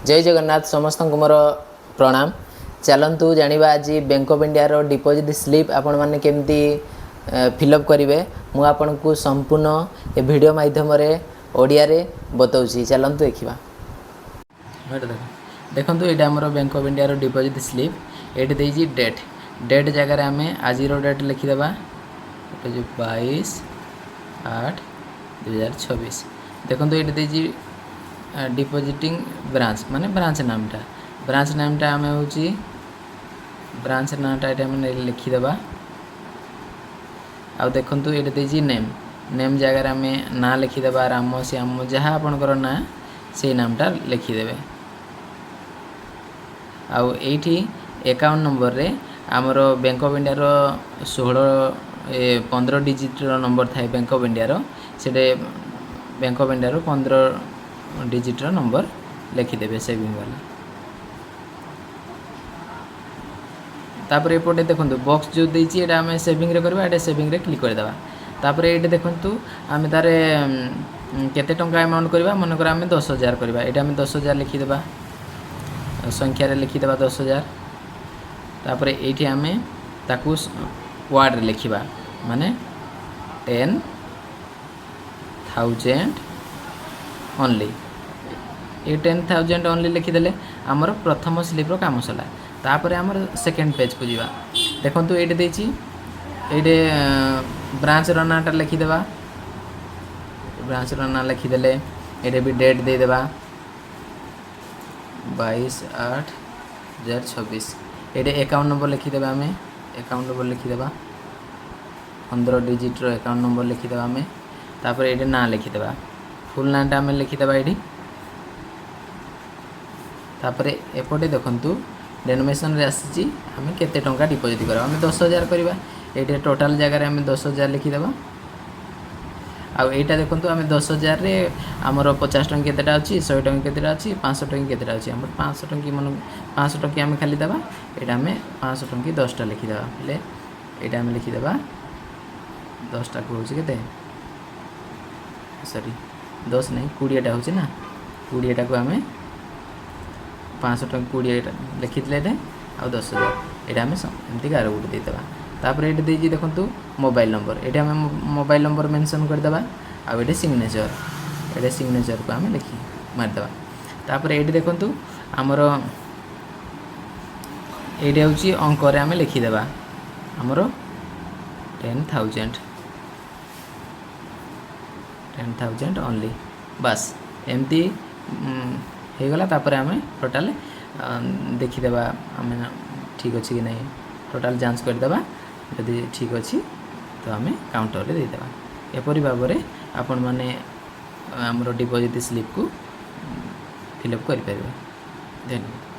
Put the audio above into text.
जय जगन्नाथ समस्त को मोर प्रणाम। चलतु जानिबा आज बैंक ऑफ इंडिया रो डिपॉजिट स्लिप आपण माने केमती फिलअप करेंगे मुझे आपन को संपूर्ण ए वीडियो माध्यम ओडिया रे बताऊँ। चलतु देखा देखो ये आम बैंक ऑफ इंडिया रो डिपॉजिट स्लिप ये देजी डेट जगार आम आज डेट लिखिदेबा 22/8/2026। देखो ये देजी डिपॉजिटिंग ब्रांच माने ब्रांच नामटा आम हूँ ब्रांच नाटा ये लिखिदेबा। आ देखु ये देजी नेम जगार आम ना लिखिदेबा राम श्याम जहाँ आपणकर ना से नामटा लिखिदेवे। आउ एठी अकाउंट नंबर रे आमर बैंक ऑफ इंडिया रो 15 डिजिट रो नंबर थाए बैंक ऑफ इंडिया रो सेटे बैंक ऑफ इंडिया रो 15 डिजिट रो नंबर लिखिदेवे सेविंग वाला। तापर एपटे देखो बॉक्स जो देछि एटा आम सेविंग रे करबा एटा सेविंग रे क्लिक कर देबा। तापर ये देखु आम तार केते टंका अमाउंट करबा मन कर आम 10,000 करबा एटा आम 10,000 लिखिदेबा संख्या रे लिखिदेबा 10,000। तापर एठी आम ताकू वर्ड रे लिखिबा माने 10,000 ओनली। ये 10,000 ओनली लिखिदेले आमर प्रथम स्लिप रो काम सला। तापर आमर सेकेंड पेज को जीवा। देखंतु एटे देछि एटे ब्रांच रो नाटा लिखिदेबा ब्रांच रो ना लिखिदेले एटे भी डेट दे देबा 22/8/2026। एटे अकाउंट नंबर लिखिदेबा आम अकाउंट नंबर लिखिदेबा 15 डिजिट रो अकाउंट नंबर लिखिदेबा आम। तापर एटे ना लिखिदेबा फुल नाटा आम लिखिदेबा एटी। तापर एपटे देखंतु डेनोमिनेशन रे आसी आम केते टंका डिपॉजिट करबा आम 10,000 करबा एटे टोटल जगह रे आम 10,000 लिखिदेबा। आउ एटा देखंतु आम 10,000 रे हमर 50 टंका केतेटा अछि 100 टंका केतेटा अछि 500 टंका केतेटा अछि हम 500 टंका मन 500 टंका आम खाली देबा एटा आम 500 टंका 10टा लिखिदेबा ले एटा आम लिखिदेबा 10टा को होछि केते सॉरी 10 नहीं 20 टा होछि ना 20 टा को आम 500 टंका 20 लिखिले आ 10,000 एटा आम एमती गार गुट देदेबा। तापर ये देजी देखंतु मोबाइल नंबर ये आम मोबाइल नंबर मेंशन करदेबा आ ये सिग्नेचर को आम लिखि मारदेबा। तापर ये देखंतु आमर ये हूँ अंक आम लिखिदेबा आमर 10,000 ओनली बस एमती हो गला। तापर आम टोटाल देखीदेबा आम ठीक अच्छे कि नहीं टोटाल जांच करदेबा यदि ठीक अच्छी तो आम काउंटर रे देदेबा। एपरी भाव में आपण माने आमर डिपॉजिट स्लिप को फिलअप कर पारिबे। धन्यवाद।